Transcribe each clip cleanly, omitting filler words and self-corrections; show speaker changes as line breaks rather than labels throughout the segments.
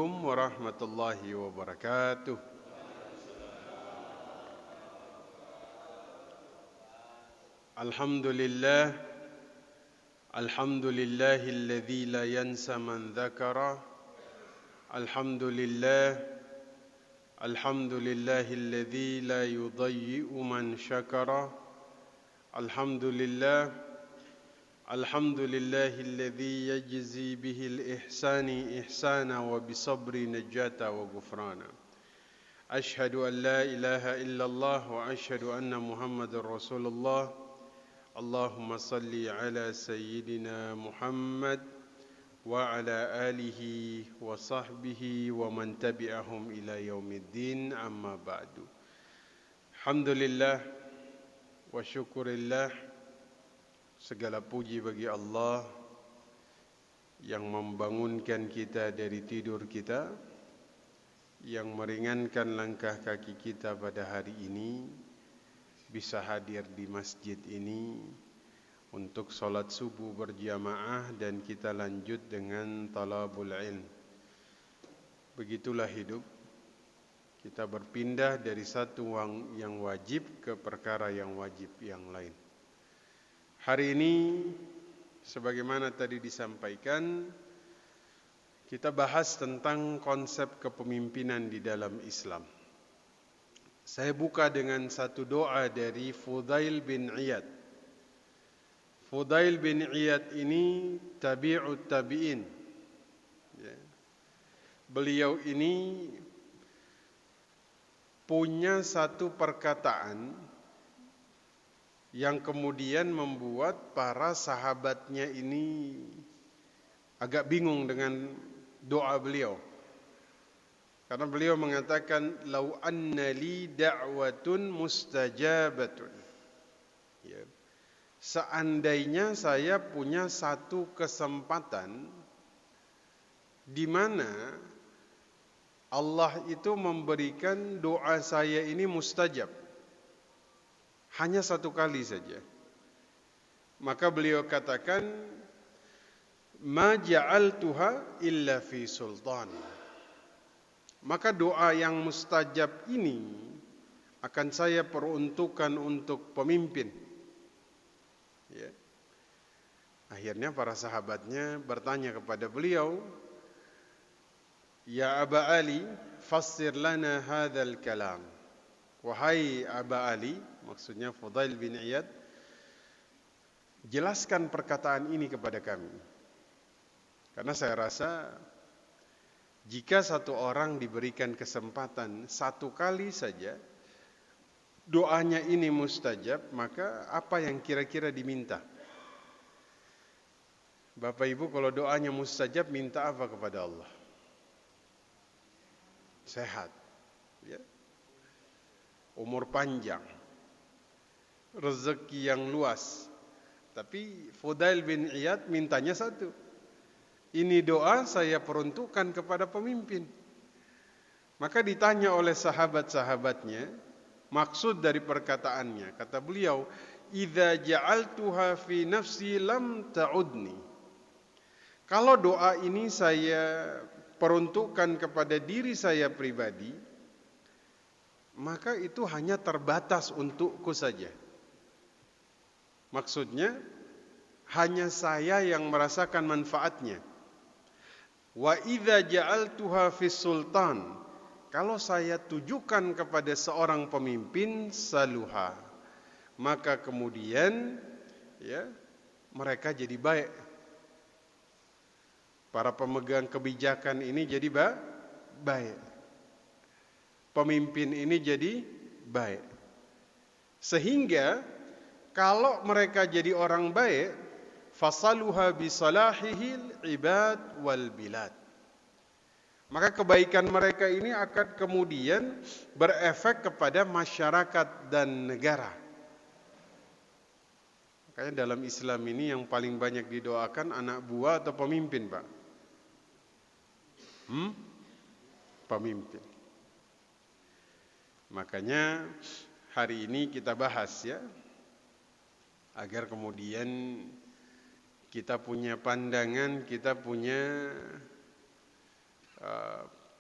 Warahmatullahi wabarakatuh. Alhamdulillah, alladzi la yansa man dzakara. Alhamdulillah, alladzi la yudayyi'u man syakara. Alhamdulillah, alladzi yajzi bihil ihsani ihsana wa bisabri najata wa ghufrana. Ashhadu an la ilaha illallah wa ashhadu anna Muhammadar Rasulullah. Allahumma salli ala sayyidina Muhammad wa ala alihi wa sahbihi wa man tabi'ahum ila yaumiddin, amma ba'du. Alhamdulillah wa syukurillah, segala puji bagi Allah yang membangunkan kita dari tidur kita, yang meringankan langkah kaki kita pada hari ini, bisa hadir di masjid ini untuk salat subuh berjamaah dan kita lanjut dengan talabul ilm. Begitulah hidup. Kita berpindah dari satu yang wajib ke perkara yang wajib yang lain. Hari ini, sebagaimana tadi disampaikan, kita bahas tentang konsep kepemimpinan di dalam Islam. Saya buka dengan satu doa dari Fudail bin Iyad. Fudail bin Iyad ini tabi'ut tabi'in. Beliau ini punya satu perkataan yang kemudian membuat para sahabatnya ini agak bingung dengan doa beliau. Karena beliau mengatakan, "Lau anna li da'watun mustajabatun." Ya. Seandainya saya punya satu kesempatan di mana Allah itu memberikan doa saya ini mustajab. Hanya satu kali saja. Maka beliau katakan, "Ma ja'altuha illa fi sultan." Maka doa yang mustajab ini akan saya peruntukkan untuk pemimpin. Ya. Akhirnya para sahabatnya bertanya kepada beliau, "Ya Aba Ali, fassir lana hadzal kalam." Wahai Aba Ali, maksudnya Fudail bin Iyad, jelaskan perkataan ini kepada kami. Karena saya rasa jika satu orang diberikan kesempatan satu kali saja, doanya ini mustajab, maka apa yang kira-kira diminta? Bapak Ibu, kalau doanya mustajab, minta apa kepada Allah? Sehat, ya. Umur panjang, rezeki yang luas. Tapi Fudail bin Iyad mintanya satu. Ini doa saya peruntukkan kepada pemimpin. Maka ditanya oleh sahabat-sahabatnya, maksud dari perkataannya. Kata beliau, "Idza ja'altuha fi nafsi lam ta'udni." Kalau doa ini saya peruntukkan kepada diri saya pribadi, maka itu hanya terbatas untukku saja. Maksudnya, hanya saya yang merasakan manfaatnya. Wa idza ja'altuha fis sultan, kalau saya tujukan kepada seorang pemimpin, saluha, maka kemudian ya mereka jadi baik. Para pemegang kebijakan ini jadi baik. Pemimpin ini jadi baik. Sehingga kalau mereka jadi orang baik, fasaluha bisalahihil ibad wal bilad, maka kebaikan mereka ini akan kemudian berefek kepada masyarakat dan negara. Makanya dalam Islam ini yang paling banyak didoakan anak buah atau pemimpin, Pak? Pemimpin. Makanya hari ini kita bahas ya, agar kemudian kita punya pandangan, kita punya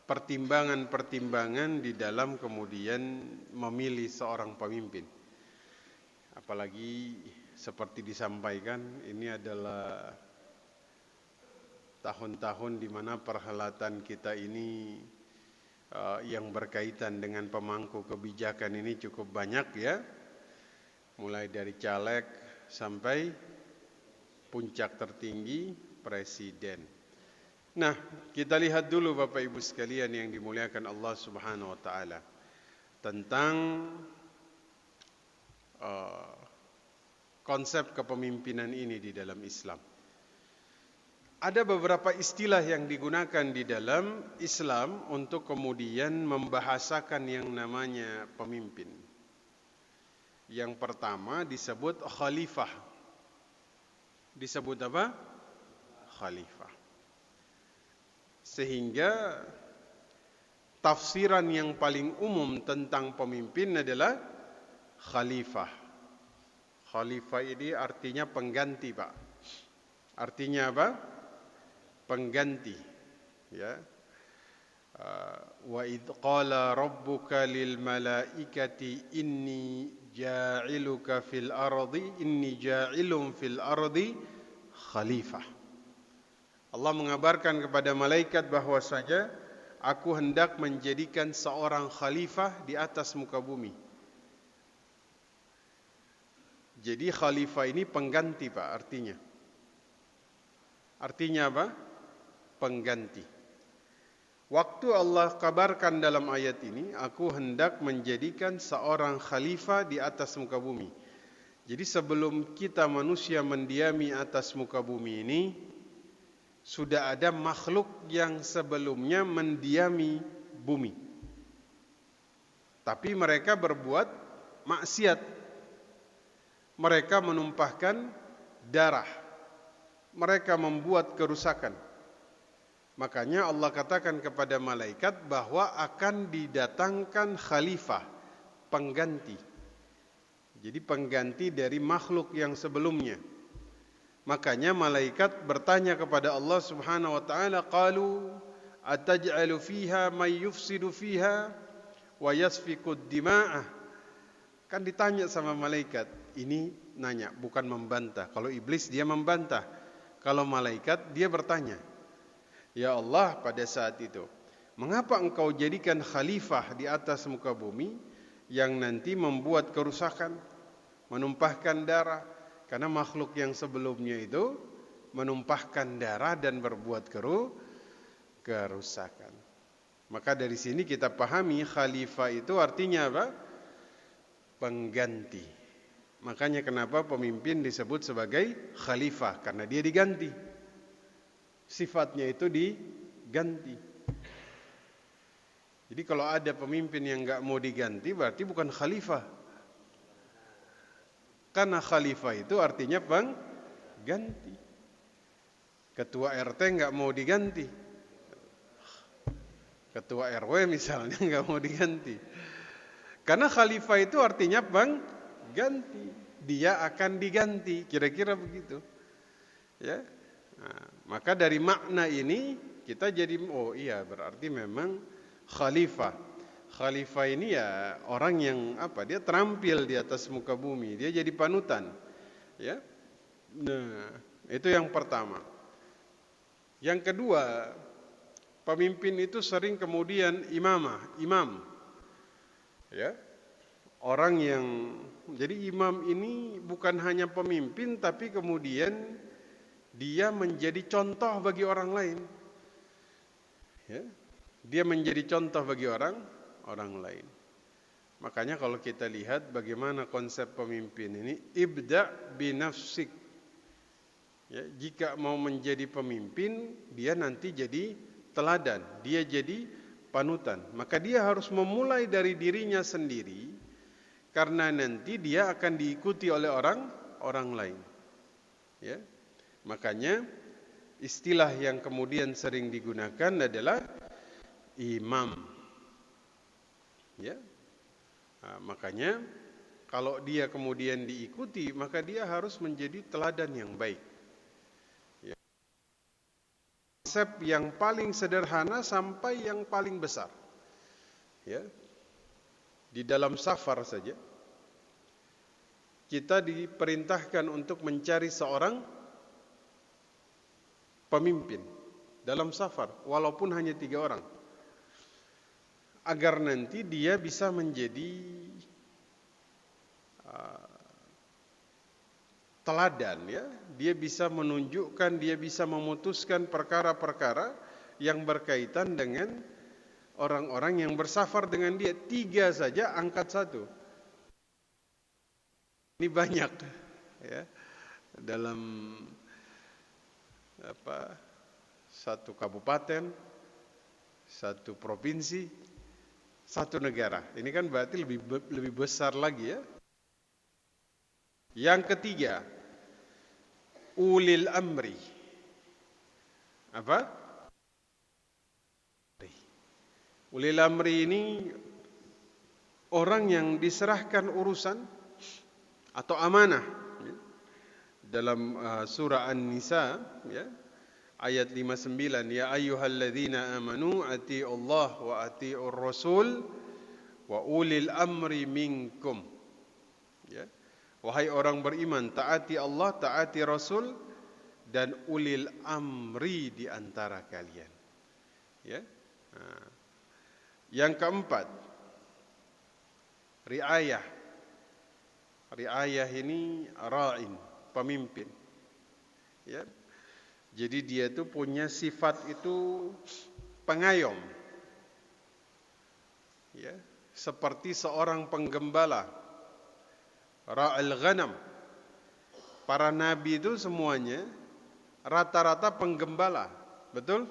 pertimbangan-pertimbangan di dalam kemudian memilih seorang pemimpin. Apalagi seperti disampaikan, ini adalah tahun-tahun di mana perhelatan kita ini yang berkaitan dengan pemangku kebijakan ini cukup banyak ya. Mulai dari caleg sampai puncak tertinggi presiden. Nah, kita lihat dulu Bapak Ibu sekalian yang dimuliakan Allah Subhanahu wa taala tentang konsep kepemimpinan ini di dalam Islam. Ada beberapa istilah yang digunakan di dalam Islam untuk kemudian membahasakan yang namanya pemimpin. Yang pertama disebut khalifah. Disebut apa? Khalifah. Sehingga tafsiran yang paling umum tentang pemimpin adalah khalifah. Khalifah ini artinya pengganti, Pak. Artinya apa? Pengganti. Ya. Wa idh qala rabbuka lil malaikati inni ja'ilun fil ardi khalifah. Allah mengabarkan kepada malaikat bahwasanya aku hendak menjadikan seorang khalifah di atas muka bumi. Jadi khalifah ini pengganti, Pak, artinya. Artinya apa? Pengganti. Waktu Allah kabarkan dalam ayat ini, aku hendak menjadikan seorang khalifah di atas muka bumi. Jadi sebelum kita manusia mendiami atas muka bumi ini, sudah ada makhluk yang sebelumnya mendiami bumi. Tapi mereka berbuat maksiat. Mereka menumpahkan darah. Mereka membuat kerusakan. Makanya Allah katakan kepada malaikat bahwa akan didatangkan khalifah, pengganti. Jadi pengganti dari makhluk yang sebelumnya. Makanya malaikat bertanya kepada Allah Subhanahu wa taala, qalu ataj'alu fiha may yufsidu fiha wa yasfiku ad-dima'ah. Kan ditanya sama malaikat, ini nanya bukan membantah. Kalau iblis dia membantah. Kalau malaikat dia bertanya, ya Allah, pada saat itu, mengapa engkau jadikan khalifah di atas muka bumi yang nanti membuat kerusakan, menumpahkan darah? Karena makhluk yang sebelumnya itu menumpahkan darah dan berbuat kerusakan. Maka dari sini kita pahami khalifah itu artinya apa? Pengganti. Makanya kenapa pemimpin disebut sebagai khalifah, karena dia diganti. Sifatnya itu diganti. Jadi kalau ada pemimpin yang enggak mau diganti berarti bukan khalifah. Karena khalifah itu artinya pengganti. Ketua RT enggak mau diganti. Ketua RW misalnya enggak mau diganti. Karena khalifah itu artinya pengganti. Dia akan diganti, kira-kira begitu. Ya. Nah, maka dari makna ini kita jadi oh iya berarti memang khalifah. Khalifah ini ya orang yang apa? Dia terampil di atas muka bumi, dia jadi panutan. Ya. Nah, itu yang pertama. Yang kedua, pemimpin itu sering kemudian imam. Ya. Orang yang jadi imam ini bukan hanya pemimpin tapi kemudian dia menjadi contoh bagi orang lain. Ya. Dia menjadi contoh bagi orang lain. Makanya kalau kita lihat bagaimana konsep pemimpin ini, ibda binafsik. Ya, jika mau menjadi pemimpin, dia nanti jadi teladan, dia jadi panutan. Maka dia harus memulai dari dirinya sendiri, karena nanti dia akan diikuti oleh orang lain. Ya. Makanya istilah yang kemudian sering digunakan adalah imam. Ya. Nah, makanya kalau dia kemudian diikuti, maka dia harus menjadi teladan yang baik. Ya. konsep yang paling sederhana sampai yang paling besar. Ya. Di dalam safar saja kita diperintahkan untuk mencari seorang pemimpin dalam safar, walaupun hanya 3 orang, agar nanti dia bisa menjadi teladan, ya. Dia bisa menunjukkan, dia bisa memutuskan perkara-perkara yang berkaitan dengan orang-orang yang bersafar dengan dia. 3 saja angkat 1. Ini banyak, ya. Dalam satu kabupaten, satu provinsi, satu negara. Ini kan berarti lebih besar lagi, ya. Yang ketiga, ulil amri. Apa? Ulil amri ini orang yang diserahkan urusan atau amanah, ya. Dalam surah An-Nisa, ya, ayat 59, ya ayyuhalladzina amanu atii'ullah wa atii'ur rasul wa ulil amri minkum. Ya. Wahai orang beriman, taati Allah, taati Rasul, dan ulil amri di antara kalian. Ya. Yang keempat, riayah. Riayah ini ra'in, pemimpin. Ya. Jadi dia itu punya sifat itu pengayom. Ya, seperti seorang penggembala. Ra'al ghanam. Para nabi itu semuanya rata-rata penggembala. Betul?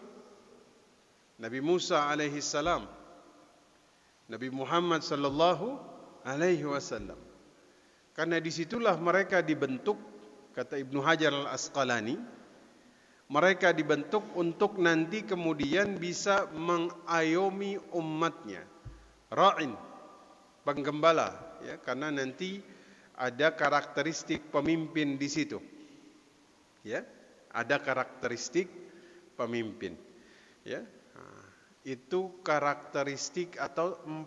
Nabi Musa alaihi salam, Nabi Muhammad sallallahu alaihi wasallam. Karena disitulah mereka dibentuk, kata Ibnu Hajar al-Asqalani, mereka dibentuk untuk nanti kemudian bisa mengayomi umatnya. Ra'in, penggembala, ya, karena nanti ada karakteristik pemimpin di situ. Ya, ada karakteristik pemimpin. Ya. Itu karakteristik atau 4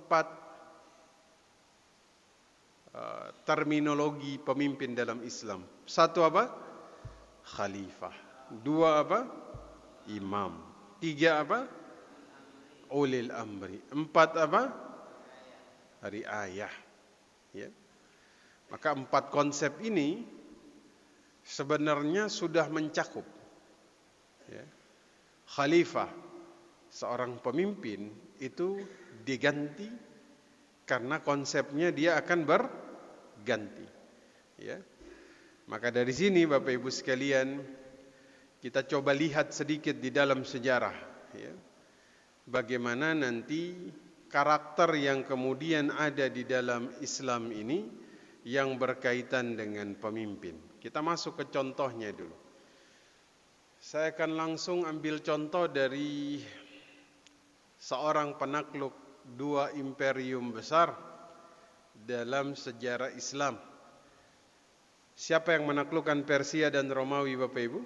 terminologi pemimpin dalam Islam. 1 apa? Khalifah. 2 apa? Imam. 3 apa? Ulil amri. 4 apa? Riayah. Ya. Maka 4 konsep ini sebenarnya sudah mencakup, ya. Khalifah, seorang pemimpin, itu diganti karena konsepnya dia akan berganti, ya. Maka dari sini Bapak Ibu sekalian, kita coba lihat sedikit di dalam sejarah, ya, bagaimana nanti karakter yang kemudian ada di dalam Islam ini yang berkaitan dengan pemimpin. Kita masuk ke contohnya dulu. Saya akan langsung ambil contoh dari seorang penakluk 2 imperium besar dalam sejarah Islam. Siapa yang menaklukkan Persia dan Romawi, Bapak Ibu?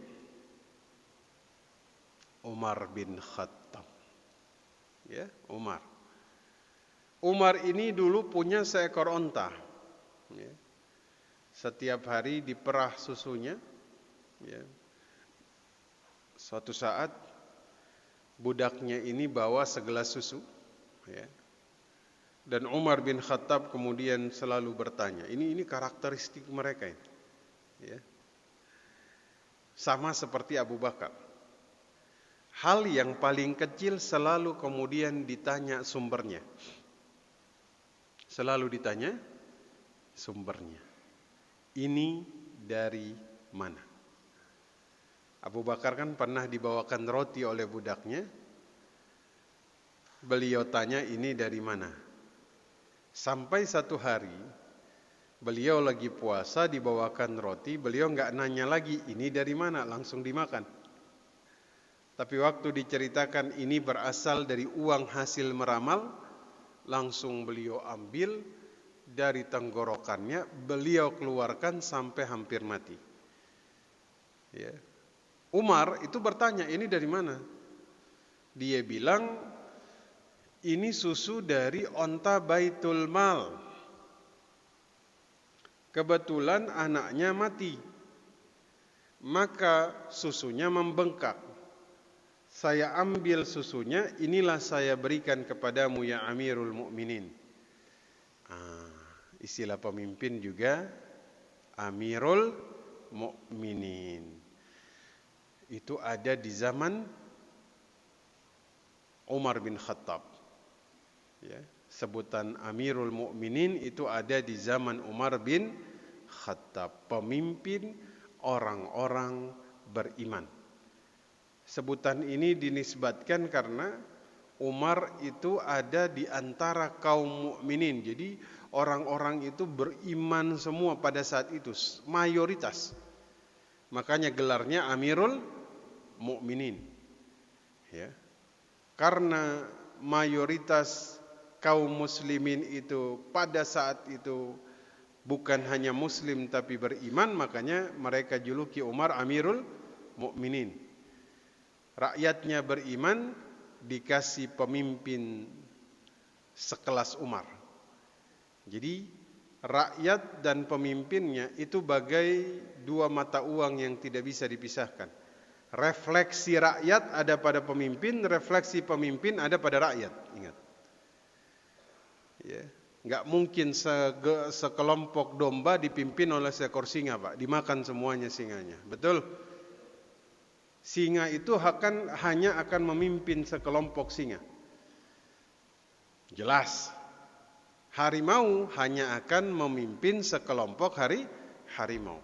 Umar bin Khattab. Ya, Umar. Umar ini dulu punya seekor onta. Ya. Setiap hari diperah susunya. Ya. Suatu saat budaknya ini bawa segelas susu. Ya. Dan Umar bin Khattab kemudian selalu bertanya. Ini karakteristik mereka ini. Ya. Sama seperti Abu Bakar. Hal yang paling kecil selalu kemudian ditanya sumbernya. Selalu ditanya sumbernya. Ini dari mana? Abu Bakar kan pernah dibawakan roti oleh budaknya. Beliau tanya, ini dari mana? Sampai satu hari beliau lagi puasa, dibawakan roti, beliau enggak nanya lagi ini dari mana, langsung dimakan. Tapi waktu diceritakan ini berasal dari uang hasil meramal, langsung beliau ambil dari tenggorokannya, beliau keluarkan sampai hampir mati. Ya. Umar itu bertanya, ini dari mana? Dia bilang ini susu dari onta Baitul Mal. Kebetulan anaknya mati, maka susunya membengkak. Saya ambil susunya, inilah saya berikan kepadamu ya Amirul Mukminin. Istilah pemimpin juga Amirul Mukminin. Itu ada di zaman Umar bin Khattab. Ya, sebutan Amirul Mukminin itu ada di zaman Umar bin Khattab, pemimpin orang-orang beriman. Sebutan ini dinisbatkan karena Umar itu ada di antara kaum mukminin. Jadi orang-orang itu beriman semua pada saat itu, mayoritas. Makanya gelarnya Amirul Mukminin. Ya. Karena mayoritas kaum muslimin itu pada saat itu bukan hanya muslim tapi beriman, makanya mereka juluki Umar Amirul Mukminin. Rakyatnya beriman, dikasih pemimpin sekelas Umar. Jadi rakyat dan pemimpinnya itu bagai dua mata uang yang tidak bisa dipisahkan. Refleksi rakyat ada pada pemimpin, refleksi pemimpin ada pada rakyat. Ingat, ya, nggak mungkin sekelompok domba dipimpin oleh seekor singa, Pak. Dimakan semuanya singanya, betul? Singa itu hanya akan memimpin sekelompok singa. Jelas. Harimau hanya akan memimpin sekelompok harimau.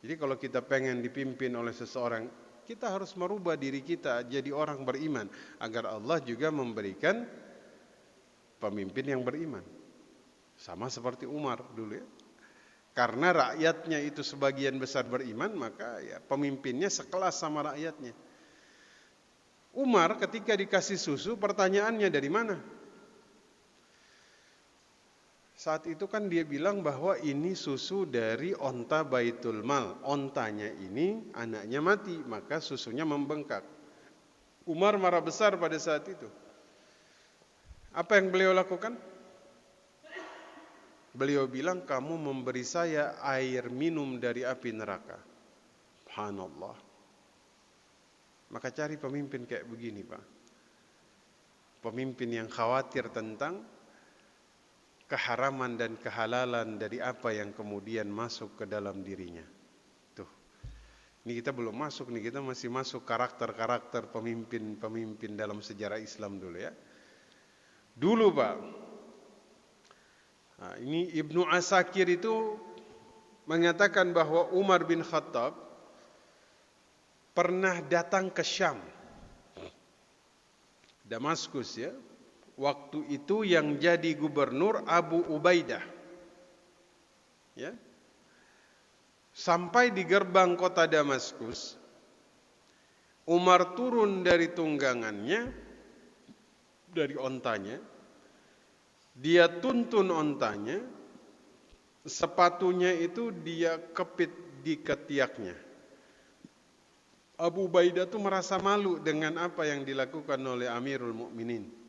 Jadi kalau kita pengen dipimpin oleh seseorang, kita harus merubah diri kita jadi orang beriman agar Allah juga memberikan pemimpin yang beriman. Sama seperti Umar dulu ya. Karena rakyatnya itu sebagian besar beriman, maka ya pemimpinnya sekelas sama rakyatnya. Umar ketika dikasih susu, pertanyaannya dari mana? Saat itu kan dia bilang bahwa ini susu dari onta Baitul Mal. Ontanya ini anaknya mati, maka susunya membengkak. Umar marah besar pada saat itu. Apa yang beliau lakukan? Beliau bilang, kamu memberi saya air minum dari api neraka. Subhanallah. Maka cari pemimpin kayak begini, Pak. Pemimpin yang khawatir tentang keharaman dan kehalalan dari apa yang kemudian masuk ke dalam dirinya. Tuh. Ini kita belum masuk nih, kita masih masuk karakter-karakter pemimpin-pemimpin dalam sejarah Islam dulu ya. Dulu, Pak. Nah, ini Ibnu Asakir itu mengatakan bahwa Umar bin Khattab pernah datang ke Syam, Damaskus ya. Waktu itu yang jadi gubernur Abu Ubaidah. Ya. Sampai di gerbang kota Damaskus, Umar turun dari tunggangannya, dari ontanya. Dia tuntun ontanya, sepatunya itu dia kepit di ketiaknya. Abu Ubaidah itu merasa malu dengan apa yang dilakukan oleh Amirul Mukminin.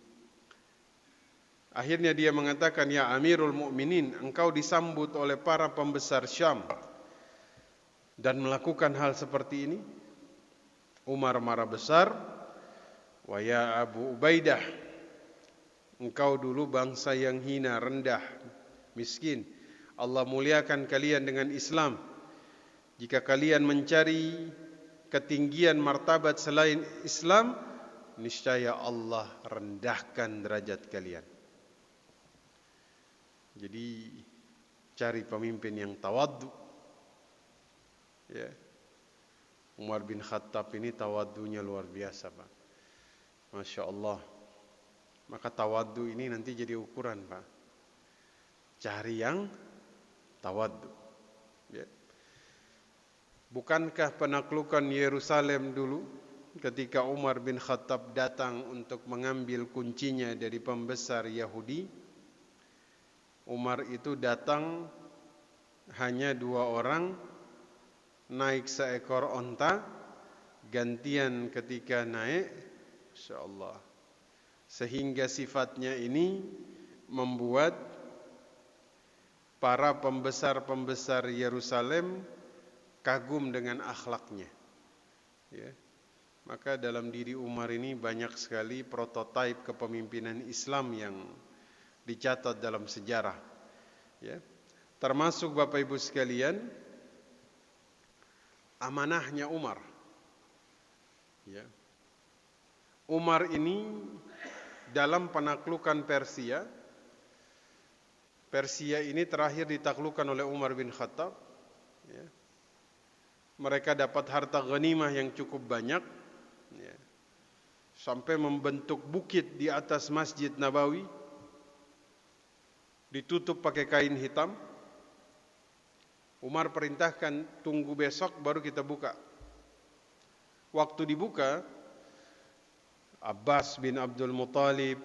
Akhirnya dia mengatakan, ya Amirul Mukminin, engkau disambut oleh para pembesar Syam dan melakukan hal seperti ini. Umar marah besar. Wa ya Abu Ubaidah, engkau dulu bangsa yang hina, rendah, miskin. Allah muliakan kalian dengan Islam. Jika kalian mencari ketinggian martabat selain Islam, niscaya Allah rendahkan derajat kalian. Jadi cari pemimpin yang tawaddu. Ya. Umar bin Khattab ini tawaddunya luar biasa, Pak. Masya Allah. Maka tawaddu ini nanti jadi ukuran, Pak. Cari yang tawaddu. Ya. Bukankah penaklukan Yerusalem dulu ketika Umar bin Khattab datang untuk mengambil kuncinya dari pembesar Yahudi? Umar itu datang hanya 2 orang, naik seekor onta, gantian ketika naik Insyaallah. Sehingga sifatnya ini membuat para pembesar-pembesar Yerusalem kagum dengan akhlaknya. Ya. Maka dalam diri Umar ini banyak sekali prototipe kepemimpinan Islam yang dicatat dalam sejarah. Ya. Termasuk Bapak Ibu sekalian, amanahnya Umar. Ya. Umar ini dalam penaklukan Persia ini terakhir ditaklukkan oleh Umar bin Khattab. Ya. Mereka dapat harta ghanimah yang cukup banyak. Ya. Sampai membentuk bukit di atas Masjid Nabawi. Ditutup pakai kain hitam. Umar perintahkan tunggu besok baru kita buka. Waktu dibuka, Abbas bin Abdul Muttalib,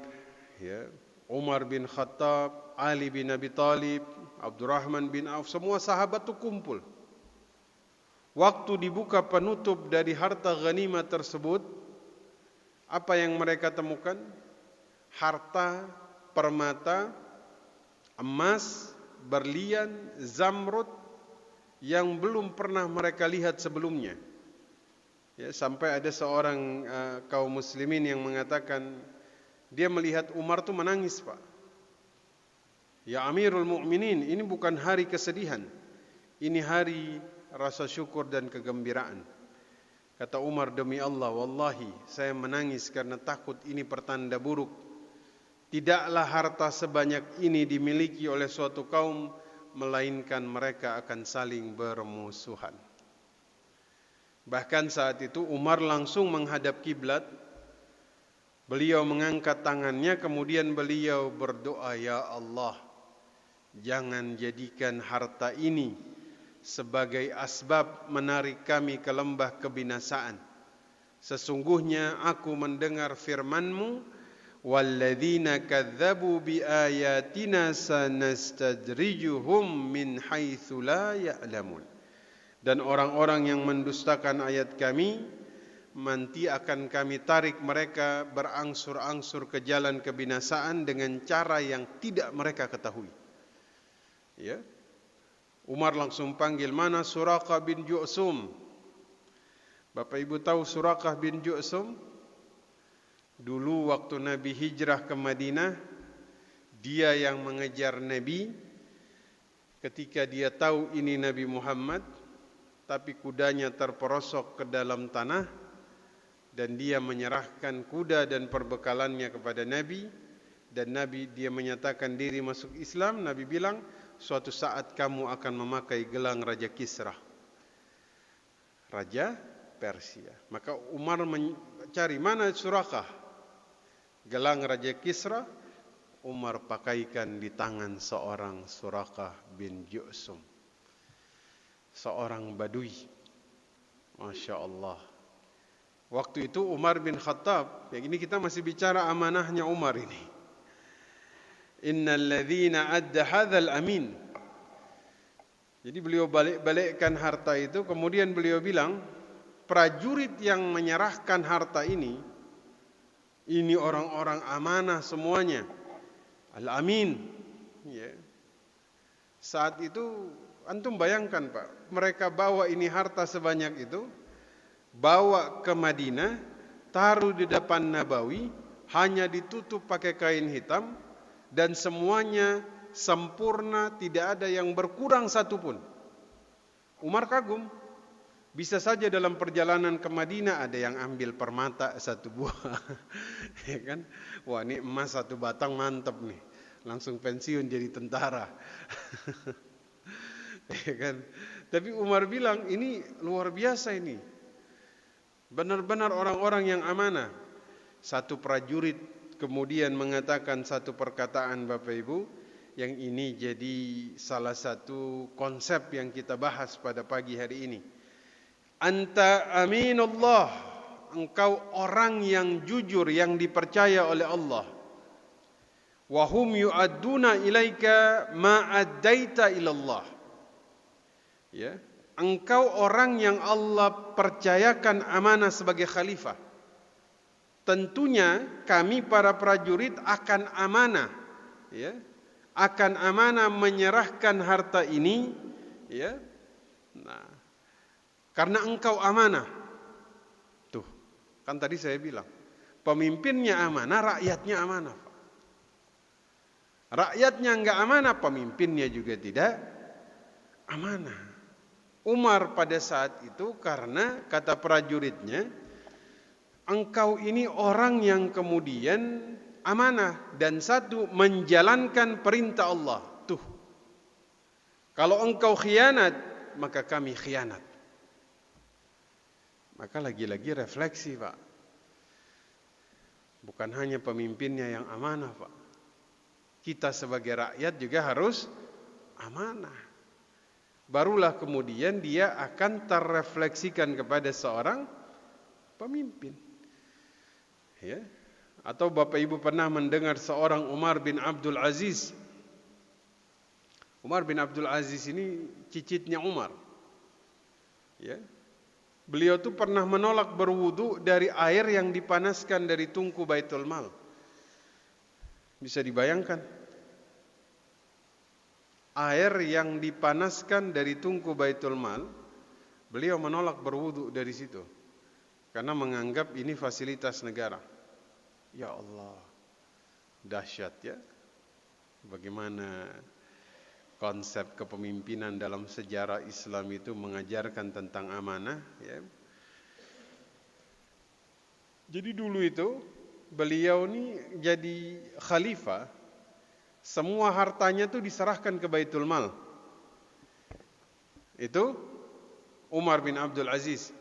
ya, Umar bin Khattab, Ali bin Abi Thalib, Abdurrahman bin Auf, semua sahabat itu kumpul. Waktu dibuka penutup dari harta ghanimah tersebut, apa yang mereka temukan? Harta, permata, emas, berlian, zamrud yang belum pernah mereka lihat sebelumnya. Ya, sampai ada seorang kaum muslimin yang mengatakan dia melihat Umar tuh menangis, Pak. Ya Amirul Mukminin, ini bukan hari kesedihan. Ini hari rasa syukur dan kegembiraan. Kata Umar, demi Allah, wallahi saya menangis karena takut ini pertanda buruk. Tidaklah harta sebanyak ini dimiliki oleh suatu kaum, melainkan mereka akan saling bermusuhan. Bahkan saat itu Umar langsung menghadap kiblat. Beliau mengangkat tangannya, kemudian beliau berdoa, ya Allah, jangan jadikan harta ini sebagai asbab menarik kami ke lembah kebinasaan. Sesungguhnya aku mendengar firman-Mu, walladzina kadzabu biayatina sanastadrijuhum min haitsu la ya'lamun. Dan orang-orang yang mendustakan ayat kami, nanti akan kami tarik mereka berangsur-angsur ke jalan kebinasaan dengan cara yang tidak mereka ketahui. Ya. Umar langsung panggil, mana Suraqah bin Ju'sum? Bapak Ibu tahu Suraqah bin Ju'sum? Dulu waktu Nabi hijrah ke Madinah, dia yang mengejar Nabi. Ketika dia tahu ini Nabi Muhammad, tapi kudanya terperosok ke dalam tanah, dan dia menyerahkan kuda dan perbekalannya kepada Nabi, dan Nabi dia menyatakan diri masuk Islam. Nabi bilang, suatu saat kamu akan memakai gelang Raja Kisra, Raja Persia. Maka Umar mencari mana Suraqah, gelang Raja Kisra. Umar pakaikan di tangan seorang Suraqah bin Ju'sum, seorang Badui. Masya Allah. Waktu itu Umar bin Khattab, yang ini kita masih bicara amanahnya Umar ini. Innal ladzina adda hadzal amin. Jadi beliau balik-balikkan harta itu, kemudian beliau bilang, prajurit yang menyerahkan harta ini orang-orang amanah semuanya. Al-amin. Ya. Saat itu antum bayangkan, Pak, mereka bawa ini harta sebanyak itu, bawa ke Madinah, taruh di depan Nabawi, hanya ditutup pakai kain hitam, dan semuanya sempurna, tidak ada yang berkurang satupun. Umar kagum. Bisa saja dalam perjalanan ke Madinah ada yang ambil permata satu buah, ya kan? Wah, ini emas satu batang mantap nih, langsung pensiun jadi tentara, ya kan? Tapi Umar bilang ini luar biasa ini, benar-benar orang-orang yang amanah. Satu prajurit kemudian mengatakan satu perkataan, Bapak Ibu, yang ini jadi salah satu konsep yang kita bahas pada pagi hari ini. Anta aminullah, engkau orang yang jujur, yang dipercaya oleh Allah. Wahum yu'adduna ilaika ma addaita ilallah. Ya, engkau orang yang Allah percayakan amanah sebagai khalifah. tentunya kami para prajurit akan amanah, ya, akan amanah menyerahkan harta ini, ya. Nah, karena engkau amanah. Tuh, kan tadi saya bilang, pemimpinnya amanah, rakyatnya amanah. Rakyatnya enggak amanah, pemimpinnya juga tidak amanah. Umar pada saat itu karena kata prajuritnya, engkau ini orang yang kemudian amanah dan satu menjalankan perintah Allah. Tuh, kalau engkau khianat, maka kami khianat. Maka lagi-lagi refleksi, Pak. Bukan hanya pemimpinnya yang amanah, Pak. Kita sebagai rakyat juga harus amanah. Barulah kemudian dia akan terrefleksikan kepada seorang pemimpin. Ya. Atau Bapak Ibu pernah mendengar seorang Umar bin Abdul Aziz. Umar bin Abdul Aziz ini cicitnya Umar. Ya. Beliau tuh pernah menolak berwudu dari air yang dipanaskan dari tungku Baitul Mal. Bisa dibayangkan? Air yang dipanaskan dari tungku Baitul Mal, beliau menolak berwudu dari situ karena menganggap ini fasilitas negara. Ya Allah, dahsyat ya. Bagaimana konsep kepemimpinan dalam sejarah Islam itu mengajarkan tentang amanah, ya. Jadi dulu itu beliau ini jadi khalifah. Semua hartanya itu diserahkan ke Baitul Mal. Itu Umar bin Abdul Aziz.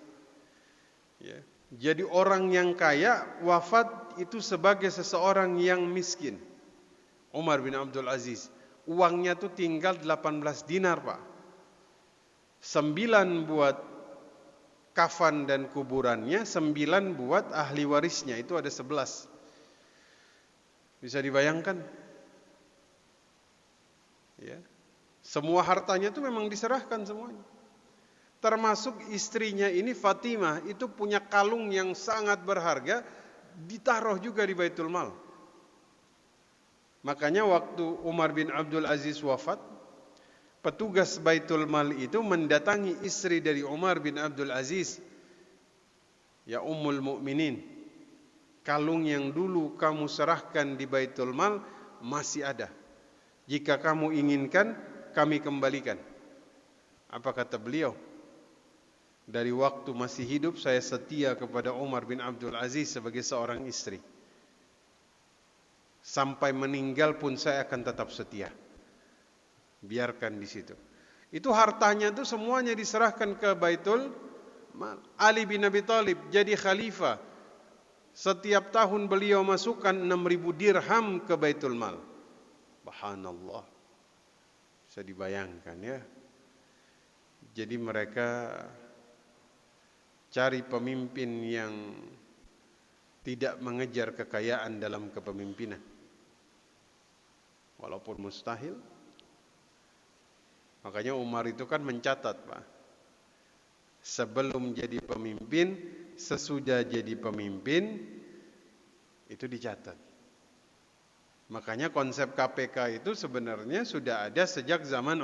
Ya. Jadi orang yang kaya wafat itu sebagai seseorang yang miskin. Umar bin Abdul Aziz. Uangnya itu tinggal 18 dinar, Pak. 9 buat kafan dan kuburannya, 9 buat ahli warisnya. Itu ada 11. Bisa dibayangkan? Ya. Semua hartanya itu memang diserahkan semuanya. Termasuk istrinya ini Fatimah, itu punya kalung yang sangat berharga, ditaruh juga di Baitul Mal. Makanya waktu Umar bin Abdul Aziz wafat, petugas Baitul Mal itu mendatangi istri dari Umar bin Abdul Aziz. Ya Ummul Mukminin, kalung yang dulu kamu serahkan di Baitul Mal masih ada. Jika kamu inginkan, kami kembalikan. Apa kata beliau? Dari waktu masih hidup, saya setia kepada Umar bin Abdul Aziz sebagai seorang istri. Sampai meninggal pun saya akan tetap setia. Biarkan di situ. Itu hartanya itu semuanya diserahkan ke Baitul Mal. Ali bin Abi Thalib jadi khalifah. Setiap tahun beliau masukkan 6.000 dirham ke Baitul Mal. Subhanallah. Bisa dibayangkan ya. Jadi mereka cari pemimpin yang tidak mengejar kekayaan dalam kepemimpinan. Walaupun mustahil. Makanya Umar itu kan mencatat, Pak. Sebelum jadi pemimpin, sesudah jadi pemimpin, itu dicatat. Makanya konsep KPK itu sebenarnya sudah ada sejak zaman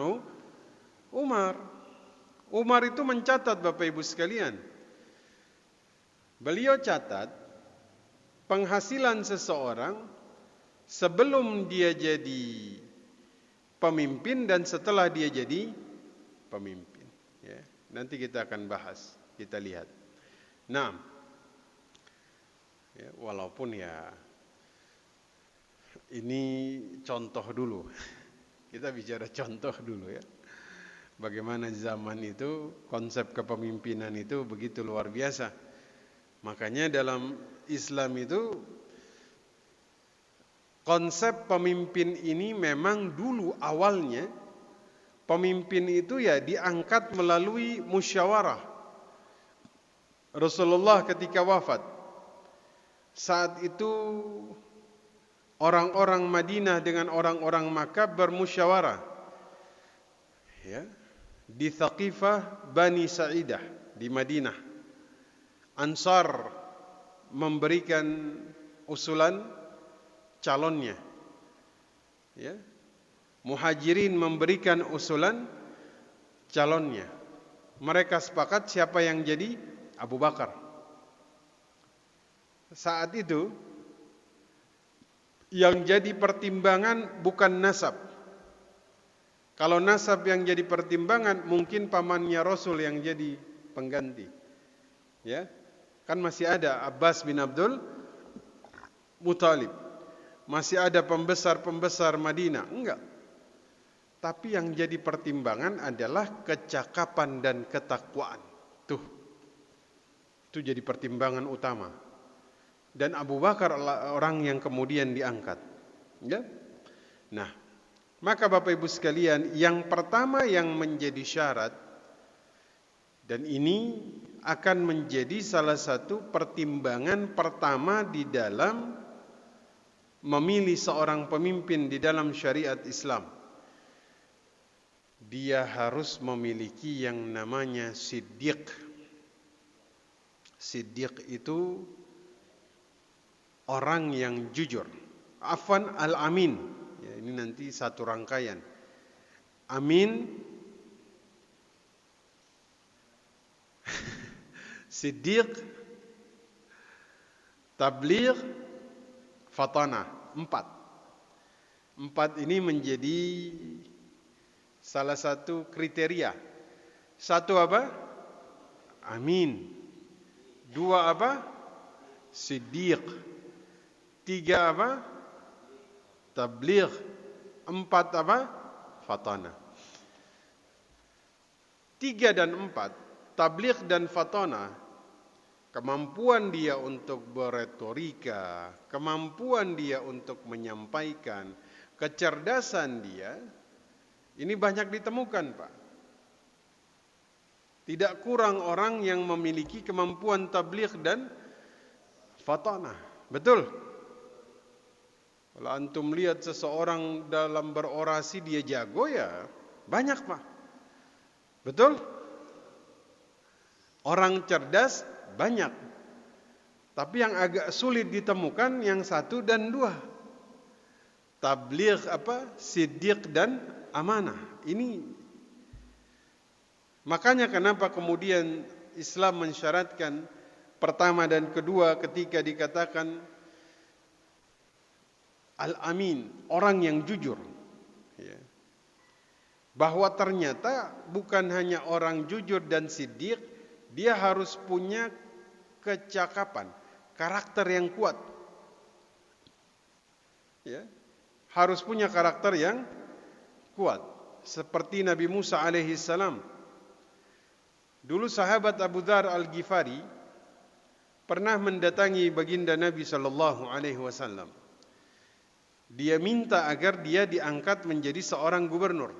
Umar. Umar itu mencatat, Bapak Ibu sekalian. Beliau catat penghasilan seseorang sebelum dia jadi pemimpin dan setelah dia jadi pemimpin. Ya, nanti kita akan bahas, kita lihat. Nah, ya, walaupun ya ini contoh dulu. Kita bicara contoh dulu ya. Bagaimana zaman itu konsep kepemimpinan itu begitu luar biasa. Makanya dalam Islam itu konsep pemimpin ini memang dulu awalnya pemimpin itu ya diangkat melalui musyawarah. Rasulullah ketika wafat, saat itu orang-orang Madinah dengan orang-orang Makkah bermusyawarah. Ya, di Thaqifah Bani Sa'idah di Madinah. Ansar memberikan usulan calonnya. Ya. Muhajirin memberikan usulan calonnya. Mereka sepakat siapa yang jadi Abu Bakar. Saat itu yang jadi pertimbangan bukan nasab. Kalau nasab yang jadi pertimbangan, mungkin pamannya Rasul yang jadi pengganti. Ya. Kan masih ada Abbas bin Abdul Muthalib. Masih ada pembesar-pembesar Madinah. Enggak. Tapi yang jadi pertimbangan adalah kecakapan dan ketakwaan. Itu jadi pertimbangan utama. Dan Abu Bakar adalah orang yang kemudian diangkat. Ya. Nah, maka Bapak Ibu sekalian, yang pertama yang menjadi syarat, dan ini akan menjadi salah satu pertimbangan pertama di dalam memilih seorang pemimpin di dalam syariat Islam. Dia harus memiliki yang namanya siddiq. Siddiq itu orang yang jujur. Afwan al-amin. Ya, ini nanti satu rangkaian. Amin, siddiq, tabligh, fatanah. 4 ini menjadi salah satu kriteria. 1 apa? Amin. 2 apa? Siddiq. 3 apa? Tabligh. 4 apa? Fatanah. 3 dan 4, tabligh dan fatanah, kemampuan dia untuk beretorika, kemampuan dia untuk menyampaikan, kecerdasan dia, ini banyak ditemukan, Pak. Tidak kurang orang yang memiliki kemampuan tabligh dan fatanah. Betul? Kalau antum lihat seseorang dalam berorasi dia jago, ya banyak, Pak. Betul? Orang cerdas banyak. Tapi yang agak sulit ditemukan yang 1 dan 2. Tabligh apa? Siddiq dan amanah. Ini makanya kenapa kemudian Islam mensyaratkan pertama dan kedua ketika dikatakan al-amin, orang yang jujur. Ya. Bahwa ternyata bukan hanya orang jujur dan siddiq, dia harus punya kecakapan, karakter yang kuat. Ya. Harus punya karakter yang kuat. Seperti Nabi Musa alaihi salam. Dulu sahabat Abu Dzar Al-Ghifari pernah mendatangi baginda Nabi sallallahu alaihi wasallam. Dia minta agar dia diangkat menjadi seorang gubernur.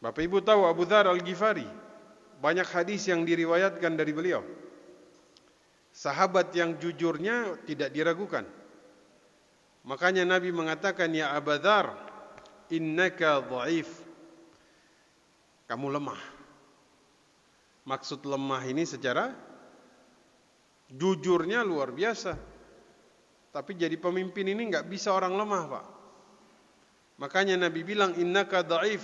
Bapak Ibu tahu Abu Dzar Al-Ghifari, banyak hadis yang diriwayatkan dari beliau. Sahabat yang jujurnya tidak diragukan. Makanya Nabi mengatakan, ya Abu Dzar, innaka dhaif. Kamu lemah. Maksud lemah ini secara jujurnya luar biasa. Tapi jadi pemimpin ini enggak bisa orang lemah, Pak. Makanya Nabi bilang, innaka dhaif.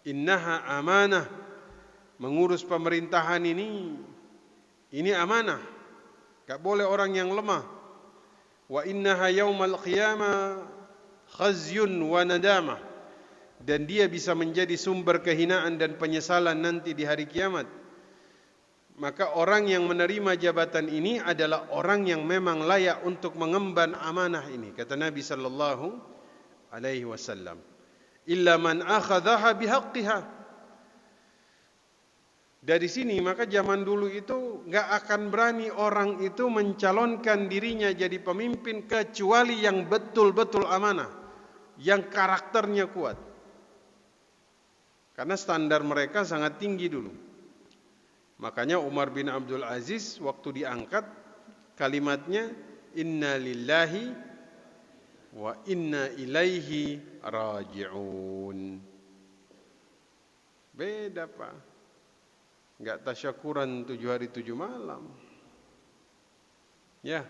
Innaha amanah. Mengurus pemerintahan ini amanah. Enggak boleh orang yang lemah. Wa innaha yaumal qiyamah khazyun wa nadamah. Dan dia bisa menjadi sumber kehinaan dan penyesalan nanti di hari kiamat. Maka orang yang menerima jabatan ini adalah orang yang memang layak untuk mengemban amanah ini, kata Nabi sallallahu alaihi wasallam. Illa man akhadhaha bihaqqiha. Dari sini maka zaman dulu itu enggak akan berani orang itu mencalonkan dirinya jadi pemimpin kecuali yang betul-betul amanah, yang karakternya kuat. Karena standar mereka sangat tinggi dulu. Makanya Umar bin Abdul Aziz waktu diangkat kalimatnya inna lillahi wa inna ilaihi raji'un. Beda, Pak. Enggak tasyakuran 7 hari 7 malam. Ya.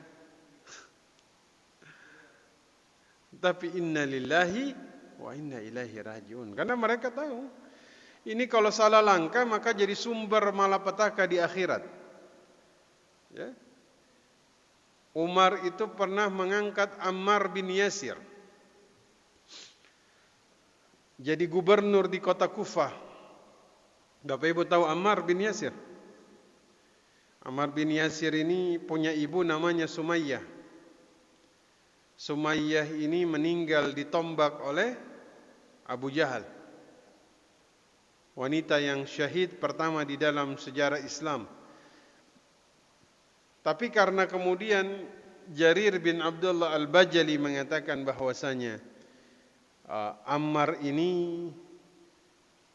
Tapi inna lillahi wa inna ilaihi rajiun. Karena mereka tahu ini kalau salah langkah maka jadi sumber malapetaka di akhirat. Ya. Umar itu pernah mengangkat Ammar bin Yasir jadi gubernur di kota Kufah. Bapak Ibu tahu Ammar bin Yasir? Ammar bin Yasir ini punya ibu namanya Sumayyah. Sumayyah ini meninggal ditombak oleh Abu Jahal. Wanita yang syahid pertama di dalam sejarah Islam. Tapi karena kemudian Jarir bin Abdullah Al-Bajali mengatakan bahwasanya Ammar ini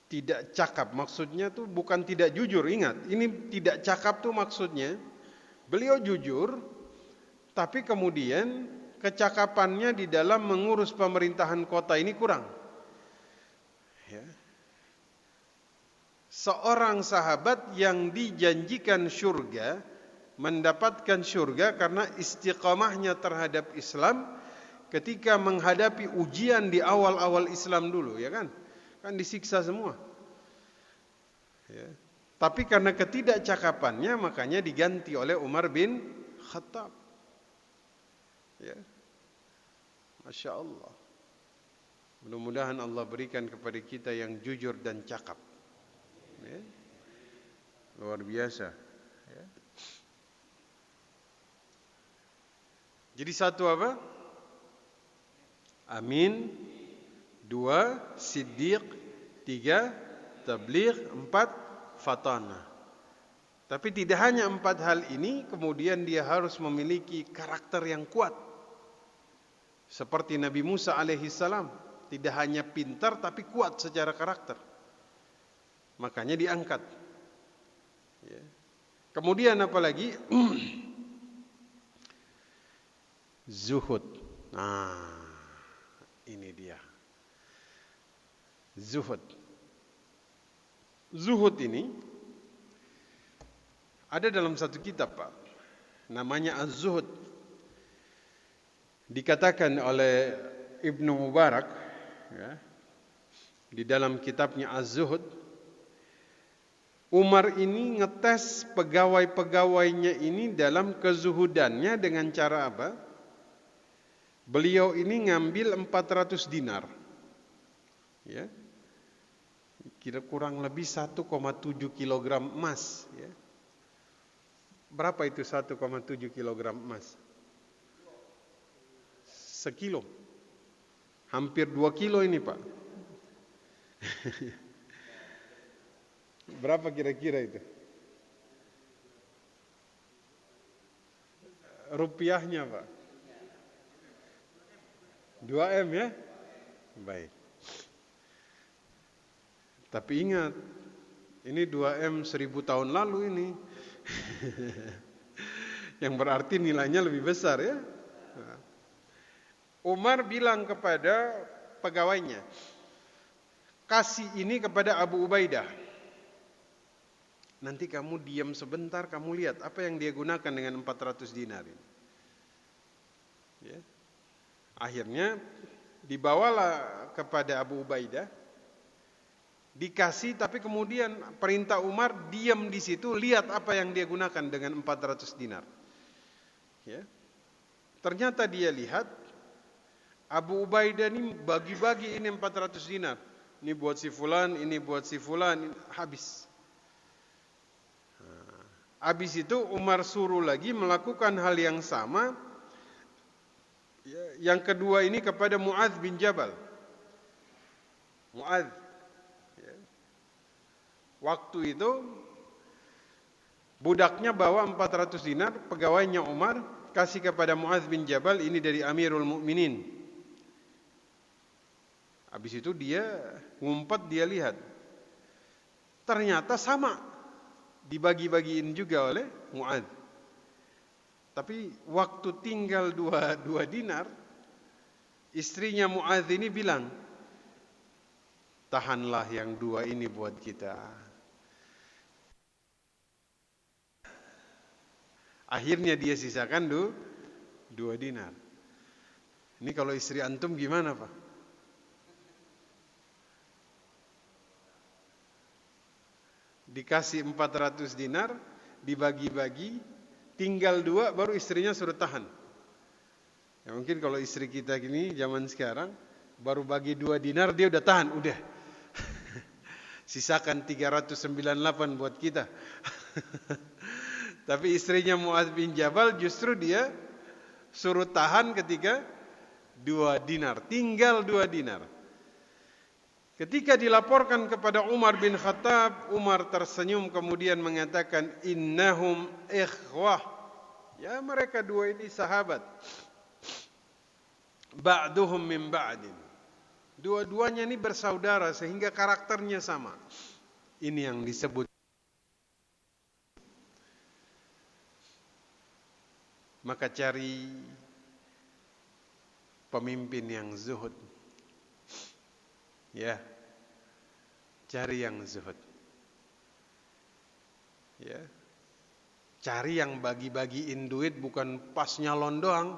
tidak cakap, maksudnya tuh bukan tidak jujur. Ingat, ini tidak cakap tuh maksudnya beliau jujur, tapi kemudian kecakapannya di dalam mengurus pemerintahan kota ini kurang. Ya. Seorang sahabat yang dijanjikan surga, mendapatkan surga karena istiqamahnya terhadap Islam ketika menghadapi ujian di awal-awal Islam dulu, ya kan? Kan disiksa semua. Ya. Tapi karena ketidakcakapannya makanya diganti oleh Umar bin Khattab. Ya. Masya Allah. Mudah-mudahan Allah berikan kepada kita yang jujur dan cakap. Ya. Luar biasa. Ya. Jadi satu apa? Amin. 2 Siddiq. 3 Tabligh. 4 Fatana. Tapi tidak hanya 4 hal ini, kemudian dia harus memiliki karakter yang kuat. Seperti Nabi Musa alaihissalam, tidak hanya pintar tapi kuat secara karakter. Makanya diangkat. Ya. Kemudian apalagi? Zuhud. Nah, ini dia. Zuhud. Zuhud ini ada dalam satu kitab, Pak. Namanya Az-Zuhud. Dikatakan oleh Ibnu Mubarak, ya, di dalam kitabnya Az-Zuhud, Umar ini ngetes pegawai-pegawainya ini dalam kezuhudannya dengan cara apa? Beliau ini ngambil 400 dinar. Ya. Kira kurang lebih 1,7 kilogram emas, ya. Berapa itu 1,7 kilogram emas? Sekilo. Hampir 2 kilo ini, Pak. Berapa kira-kira itu? Rupiahnya, Pak. 2M ya? Baik. Tapi ingat, ini 2M 1000 tahun lalu ini. Yang berarti nilainya lebih besar ya. Umar bilang kepada pegawainya, kasih ini kepada Abu Ubaidah. Nanti kamu diam sebentar, kamu lihat apa yang dia gunakan dengan 400 dinar ini. Ya. Akhirnya dibawalah kepada Abu Ubaidah, dikasih, tapi kemudian perintah Umar diam di situ, lihat apa yang dia gunakan dengan 400 dinar. Ya. Ternyata dia lihat Abu Ubaidah ini bagi-bagi ini 400 dinar. Ini buat si fulan, ini buat si fulan, habis. Habis itu Umar suruh lagi melakukan hal yang sama. Yang kedua ini kepada Muadz bin Jabal. Muadz. Waktu itu budaknya bawa 400 dinar, pegawainya Umar kasih kepada Muadz bin Jabal, ini dari Amirul Mukminin. Habis itu dia ngumpet, dia lihat. Ternyata sama, dibagi-bagiin juga oleh Muadz. Tapi waktu tinggal dua dinar, istrinya Muadz ini bilang, tahanlah yang 2 ini buat kita. Akhirnya dia sisakan 2 dinar. Ini kalau istri antum gimana, Pak? Dikasih 400 dinar, dibagi-bagi, tinggal 2, baru istrinya suruh tahan. Ya, mungkin kalau istri kita gini zaman sekarang, baru bagi 2 dinar dia udah tahan, udah. Sisakan 398 buat kita. Tapi istrinya Mu'adz bin Jabal justru dia suruh tahan ketika 2 dinar, tinggal 2 dinar. Ketika dilaporkan kepada Umar bin Khattab, Umar tersenyum kemudian mengatakan, innahum ikhwah. Ya, mereka 2 ini sahabat. Ba'duhum min ba'din. Dua-duanya ini bersaudara sehingga karakternya sama. Ini yang disebut. Maka cari pemimpin yang zuhud. Ya. Cari yang zuhud. Ya. Cari yang bagi-bagiin duit bukan pas nyalon doang.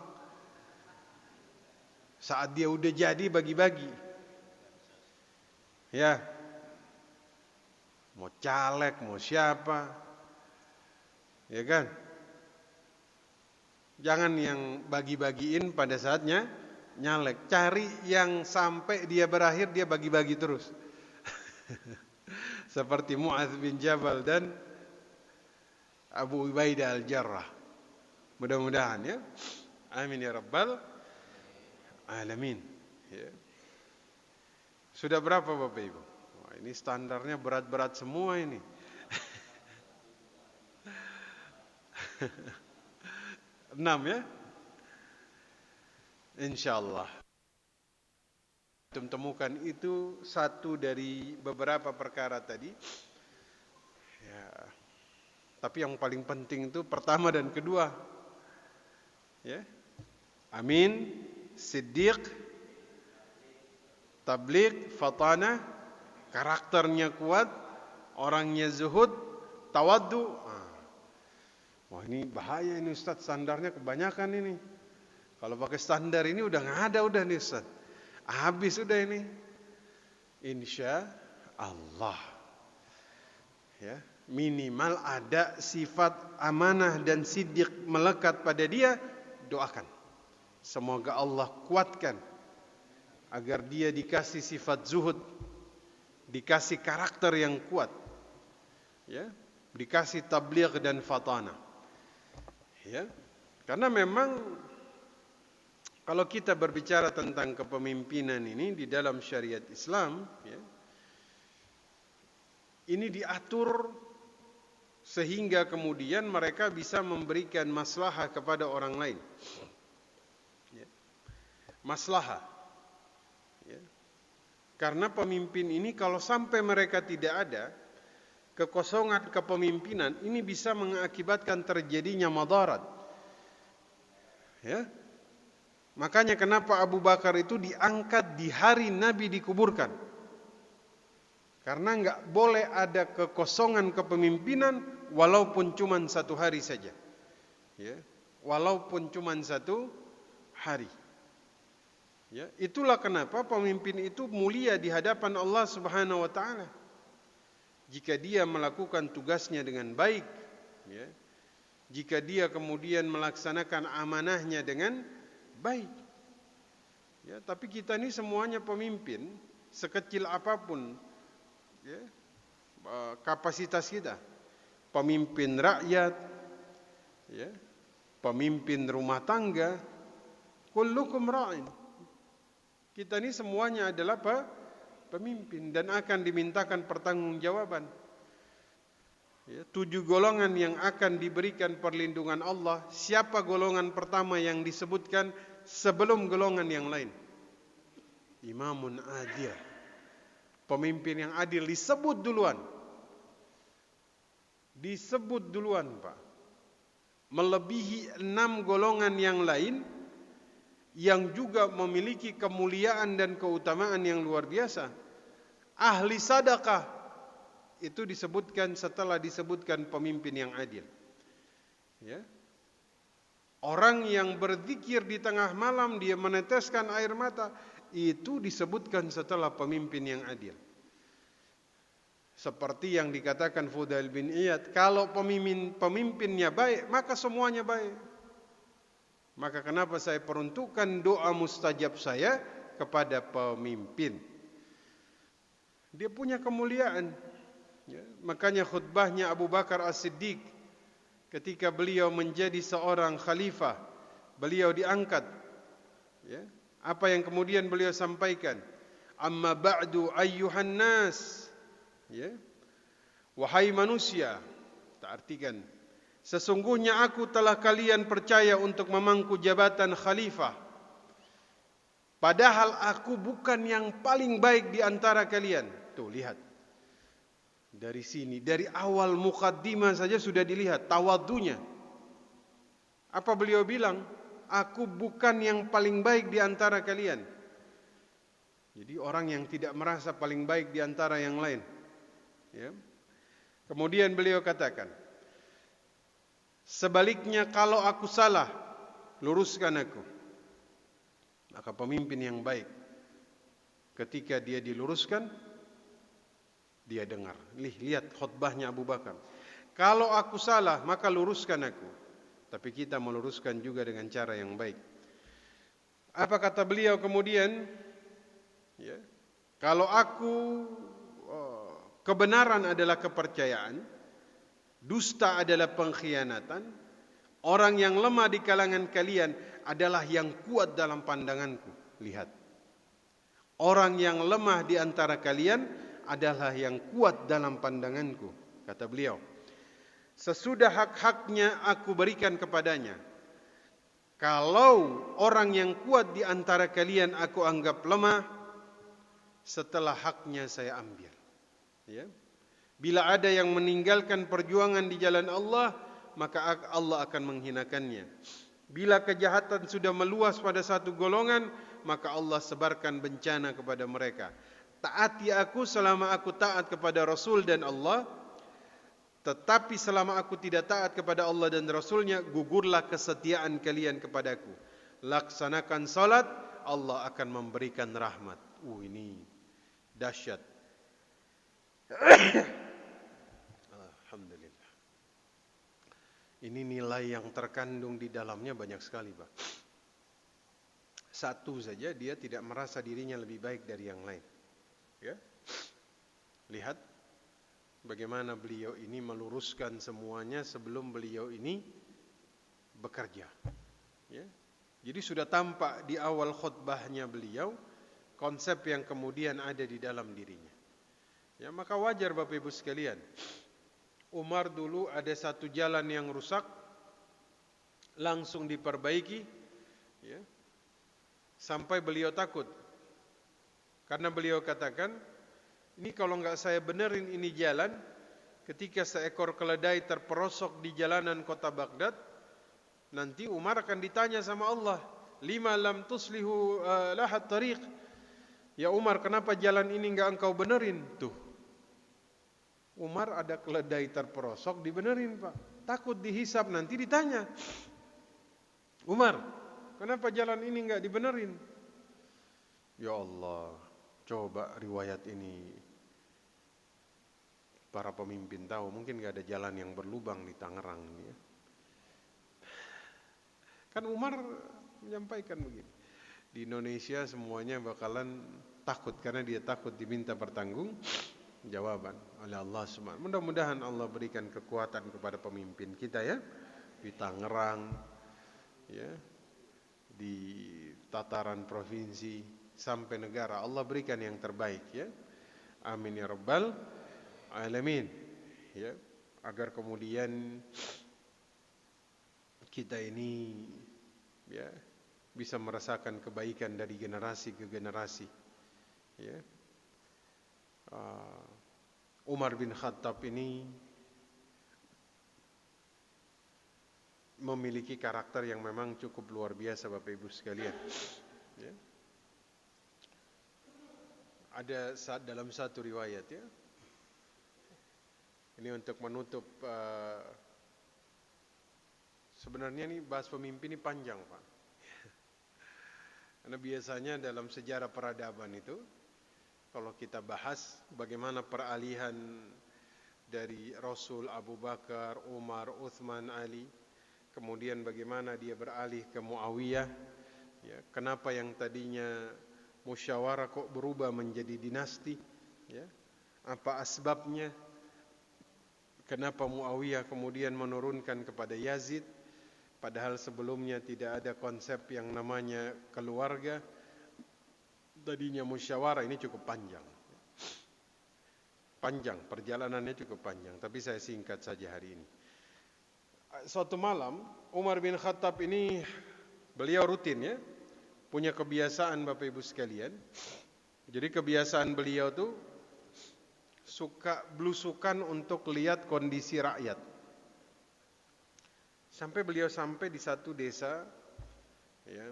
Saat dia udah jadi bagi-bagi. Ya. Mau caleg, mau siapa. Ya kan? Jangan yang bagi-bagiin pada saatnya nyalek. Cari yang sampai dia berakhir dia bagi-bagi terus. Seperti Mu'adz bin Jabal dan Abu Ubaidah al-Jarrah. Mudah-mudahan ya. Amin ya rabbal alamin. Ya. Sudah berapa Bapak Ibu? Wah, ini standarnya berat-berat semua ini. Enam ya? Insyaallah. Temukan itu satu dari beberapa perkara tadi. Ya. Tapi yang paling penting itu pertama dan kedua. Ya. Amin, Siddiq, tabligh, fatana, karakternya kuat, orangnya zuhud, tawaddu. Wah, ini bahaya ini Ustaz, standarnya kebanyakan ini. Kalau pakai standar ini udah nggak ada udah nih Ustaz. Habis udah ini. Insya Allah. Ya, minimal ada sifat amanah dan siddiq melekat pada dia, doakan. Semoga Allah kuatkan agar dia dikasih sifat zuhud, dikasih karakter yang kuat. Ya, dikasih tabligh dan fatana. Ya. Karena memang kalau kita berbicara tentang kepemimpinan ini di dalam syariat Islam, ya, ini diatur sehingga kemudian mereka bisa memberikan maslahah kepada orang lain. Ya. Maslahah. Ya. Karena pemimpin ini kalau sampai mereka tidak ada, kekosongan kepemimpinan ini bisa mengakibatkan terjadinya madarat. Ya. Makanya kenapa Abu Bakar itu diangkat di hari Nabi dikuburkan. Karena enggak boleh ada kekosongan kepemimpinan walaupun cuma 1 hari saja. Ya. Walaupun cuma 1 hari. Ya, itulah kenapa pemimpin itu mulia di hadapan Allah Subhanahu wa taala. Jika dia melakukan tugasnya dengan baik, ya, jika dia kemudian melaksanakan amanahnya dengan baik. Ya, tapi kita ini semuanya pemimpin, sekecil apapun ya, kapasitas kita. Pemimpin rakyat, ya, pemimpin rumah tangga, kullukum ra'in. Kita ini semuanya adalah pemimpin dan akan dimintakan pertanggungjawaban. Ya, 7 golongan yang akan diberikan perlindungan Allah. Siapa golongan pertama yang disebutkan sebelum golongan yang lain? Imamun adil. Pemimpin yang adil disebut duluan. Disebut duluan, Pak. Melebihi 6 golongan yang lain yang juga memiliki kemuliaan dan keutamaan yang luar biasa. Ahli sedekah itu disebutkan setelah disebutkan pemimpin yang adil. Ya. Orang yang berzikir di tengah malam, dia meneteskan air mata, itu disebutkan setelah pemimpin yang adil. Seperti yang dikatakan Fudail bin Iyad, kalau pemimpinnya baik, maka semuanya baik. Maka kenapa saya peruntukkan doa mustajab saya kepada pemimpin? Dia punya kemuliaan. Ya, makanya khutbahnya Abu Bakar As-Siddiq ketika beliau menjadi seorang khalifah, beliau diangkat. Ya, apa yang kemudian beliau sampaikan? Amma ba'du ayyuhan nas. Ya. Wahai manusia, kita artikan, sesungguhnya aku telah kalian percaya untuk memangku jabatan khalifah. Padahal aku bukan yang paling baik di antara kalian. Tuh, lihat. Dari sini, dari awal mukaddimah saja sudah dilihat tawadhunya. Apa beliau bilang? Aku bukan yang paling baik di antara kalian. Jadi orang yang tidak merasa paling baik di antara yang lain. Ya. Kemudian beliau katakan, sebaliknya kalau aku salah, luruskan aku. Maka pemimpin yang baik, ketika dia diluruskan, dia dengar. Lihat khutbahnya Abu Bakar. Kalau aku salah, maka luruskan aku. Tapi kita meluruskan juga dengan cara yang baik. Apa kata beliau kemudian? Ya, kalau aku kebenaran adalah kepercayaan, dusta adalah pengkhianatan, orang yang lemah di kalangan kalian adalah yang kuat dalam pandanganku. Lihat. Orang yang lemah di antara kalian adalah yang kuat dalam pandanganku, kata beliau. Sesudah hak-haknya aku berikan kepadanya. Kalau orang yang kuat di antara kalian aku anggap lemah, setelah haknya saya ambil. Ya. Bila ada yang meninggalkan perjuangan di jalan Allah, maka Allah akan menghinakannya. Bila kejahatan sudah meluas pada satu golongan, maka Allah sebarkan bencana kepada mereka. Taati aku selama aku taat kepada Rasul dan Allah, tetapi selama aku tidak taat kepada Allah dan Rasulnya, gugurlah kesetiaan kalian kepadaku. Laksanakan salat, Allah akan memberikan rahmat. Ini dahsyat. Alhamdulillah. Ini nilai yang terkandung di dalamnya banyak sekali, Pak. Satu saja, dia tidak merasa dirinya lebih baik dari yang lain. Ya. Lihat bagaimana beliau ini meluruskan semuanya sebelum beliau ini bekerja. Ya. Jadi sudah tampak di awal khutbahnya beliau konsep yang kemudian ada di dalam dirinya. Ya, maka wajar Bapak Ibu sekalian. Umar dulu ada satu jalan yang rusak, langsung diperbaiki, ya, sampai beliau takut. Karena beliau katakan, ini kalau enggak saya benerin ini jalan, ketika seekor keledai terperosok di jalanan kota Baghdad, nanti Umar akan ditanya sama Allah, lima lam tuslihu lahat tariq. Ya Umar, kenapa jalan ini enggak engkau benerin? Tuh, Umar ada keledai terperosok, dibenerin Pak. Takut dihisab, nanti ditanya, Umar, kenapa jalan ini enggak dibenerin? Ya Allah, coba riwayat ini para pemimpin tahu, mungkin enggak ada jalan yang berlubang di Tangerang ini ya. Kan Umar menyampaikan begini, di Indonesia semuanya bakalan takut karena dia takut diminta pertanggungjawaban oleh Allah Subhanahu. Mudah-mudahan Allah berikan kekuatan kepada pemimpin kita ya, di Tangerang ya, di tataran provinsi sampai negara, Allah berikan yang terbaik ya. Amin ya rabbal alamin ya, agar kemudian kita ini ya bisa merasakan kebaikan dari generasi ke generasi ya. Umar bin Khattab ini memiliki karakter yang memang cukup luar biasa Bapak Ibu sekalian ya. Ada dalam satu riwayat ya, ini untuk menutup Sebenarnya nih bahas pemimpin ini panjang, Pak. Karena biasanya dalam sejarah peradaban itu, kalau kita bahas bagaimana peralihan dari Rasul Abu Bakar, Umar, Uthman, Ali, kemudian bagaimana dia beralih ke Muawiyah, ya, kenapa yang tadinya musyawarah kok berubah menjadi dinasti, ya, apa asbabnya, kenapa Muawiyah kemudian menurunkan kepada Yazid, padahal sebelumnya tidak ada konsep yang namanya keluarga, tadinya musyawarah. Ini cukup panjang. Perjalanannya cukup panjang, tapi saya singkat saja hari ini. Suatu malam, Umar bin Khattab ini, beliau rutin ya, punya kebiasaan Bapak Ibu sekalian. Jadi kebiasaan beliau tuh suka blusukan untuk lihat kondisi rakyat. Sampai beliau sampai di satu desa, ya.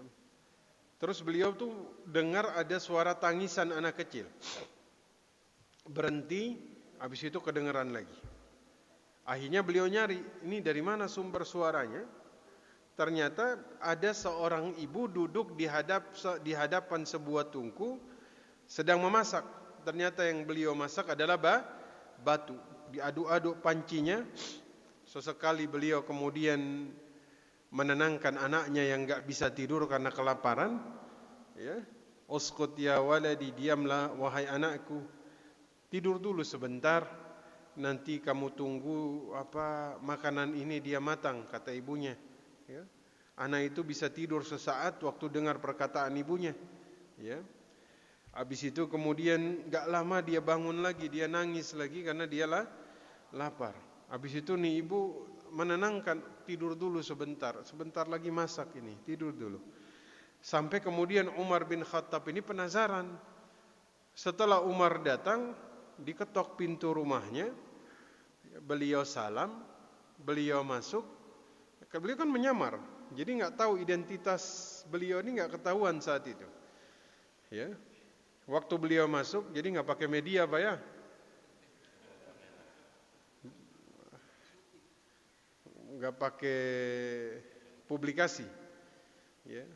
Terus beliau tuh dengar ada suara tangisan anak kecil. Berhenti, habis itu kedengaran lagi. Akhirnya beliau nyari, ini dari mana sumber suaranya? Ternyata ada seorang ibu duduk di hadapan sebuah tungku sedang memasak. Ternyata yang beliau masak adalah batu. Diaduk-aduk pancinya. Sesekali beliau kemudian menenangkan anaknya yang enggak bisa tidur karena kelaparan, ya. Uskut ya waladi, diamlah wahai anakku. Tidur dulu sebentar, nanti kamu tunggu makanan ini dia matang, kata ibunya, ya. Anak itu bisa tidur sesaat waktu dengar perkataan ibunya, ya. Habis itu kemudian enggak lama dia bangun lagi, dia nangis lagi karena dia lapar. Habis itu nih ibu menenangkan, tidur dulu sebentar lagi masak ini, tidur dulu. Sampai kemudian Umar bin Khattab ini penasaran. Setelah Umar datang, diketok pintu rumahnya, beliau salam, beliau masuk. Beliau kan menyamar, jadi nggak tahu identitas beliau ini, nggak ketahuan saat itu. Ya, waktu beliau masuk, jadi nggak pakai media, Pak ya. Nggak pakai publikasi, ya,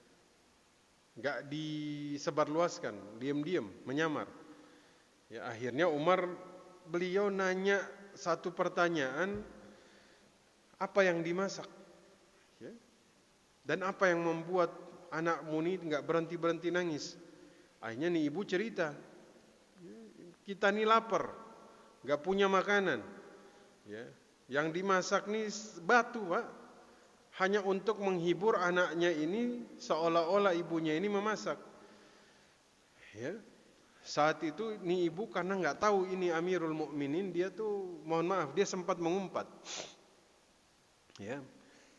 nggak disebarluaskan, diam-diam menyamar. Ya, akhirnya beliau nanya satu pertanyaan, apa yang dimasak, ya, dan apa yang membuat anakmu ini nggak berhenti nangis. Akhirnya nih ibu cerita, kita nih lapar, nggak punya makanan, ya. Yang dimasak nih batu, Pak. Hanya untuk menghibur anaknya ini, seolah-olah ibunya ini memasak. Ya. Saat itu nih ibu karena nggak tahu ini Amirul Mukminin, dia tuh mohon maaf, dia sempat mengumpat. Ya.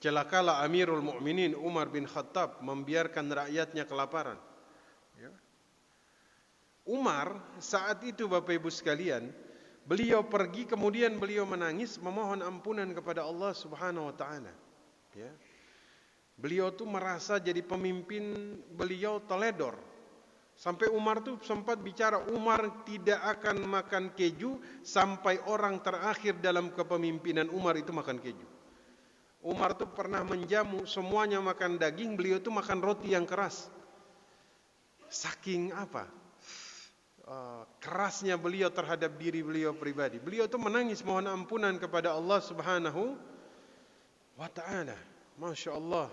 Celakalah Amirul Mukminin Umar bin Khattab membiarkan rakyatnya kelaparan. Ya. Umar saat itu Bapak Ibu sekalian, beliau pergi kemudian beliau menangis memohon ampunan kepada Allah Subhanahu wa taala. Ya. Beliau tuh merasa jadi pemimpin beliau teledor. Sampai Umar tuh sempat bicara, Umar tidak akan makan keju sampai orang terakhir dalam kepemimpinan Umar itu makan keju. Umar tuh pernah menjamu, semuanya makan daging, beliau tuh makan roti yang keras. Saking kerasnya beliau terhadap diri beliau pribadi. Beliau itu menangis mohon ampunan kepada Allah Subhanahu wa taala. Masya Allah,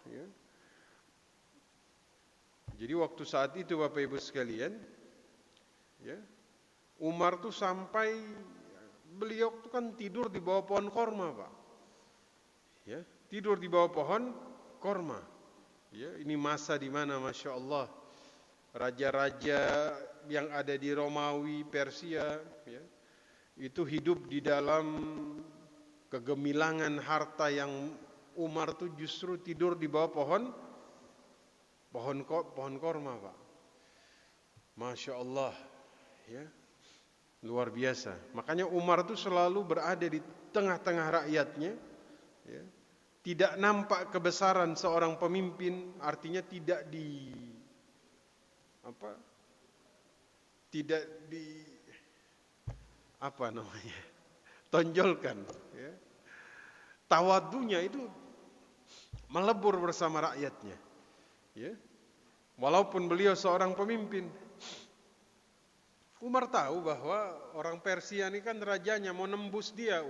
ya. Jadi waktu saat itu Bapak Ibu sekalian, ya, Umar tuh sampai beliau tuh kan tidur di bawah pohon korma, Pak. Ya, tidur di bawah pohon korma. Ya, ini masa di mana Masya Allah raja-raja yang ada di Romawi, Persia, ya, itu hidup di dalam kegemilangan harta, yang Umar tuh justru tidur di bawah pohon korma, Pak. Masya Allah, ya, luar biasa. Makanya Umar tuh selalu berada di tengah-tengah rakyatnya, ya. Tidak nampak kebesaran seorang pemimpin, artinya tidak tonjolkan, ya. Tawadunya itu melebur bersama rakyatnya. Ya. Walaupun beliau seorang pemimpin. Umar tahu bahwa orang Persia ini kan rajanya mau nembus dia.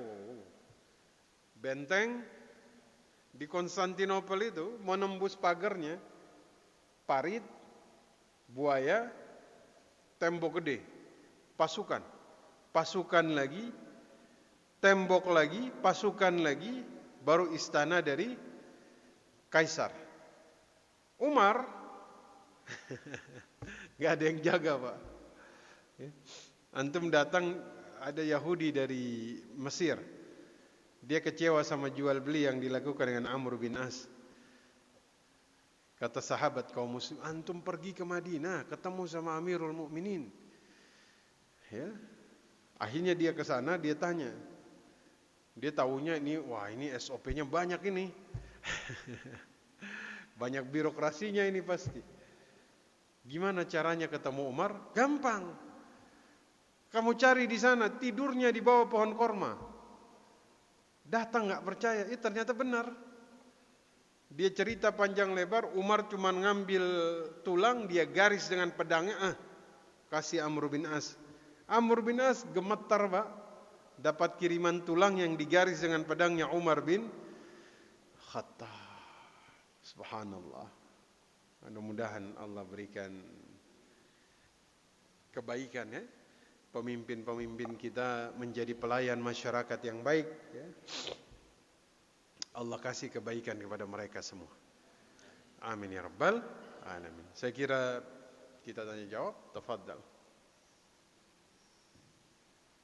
Benteng di Konstantinopel itu mau nembus pagarnya, parit, buaya, tembok gede, pasukan lagi, tembok lagi, pasukan lagi, baru istana dari kaisar. Umar gak ada yang jaga, Pak. Antum datang, ada Yahudi dari Mesir, dia kecewa sama jual beli yang dilakukan dengan Amr bin As. Kata sahabat kaum muslim, antum pergi ke Madinah, ketemu sama Amirul Mukminin. Ya. Akhirnya dia ke sana, dia tanya. Dia tahunya ini, wah ini SOP-nya banyak ini. Banyak birokrasinya ini pasti. Gimana caranya ketemu Umar? Gampang. Kamu cari di sana, tidurnya di bawah pohon korma. Datang nggak percaya, ternyata benar. Dia cerita panjang lebar, Umar cuma ngambil tulang, dia garis dengan pedangnya, kasih Amr bin As. Amr bin As gemetar, Pak. Dapat kiriman tulang yang digaris dengan pedangnya Umar bin Khattab. Subhanallah. Mudah-mudahan Allah berikan kebaikan, ya. Pemimpin-pemimpin kita menjadi pelayan masyarakat yang baik, ya. Allah kasih kebaikan kepada mereka semua. Amin ya rabbal alamin. Saya kira kita tanya jawab. Tafadhal.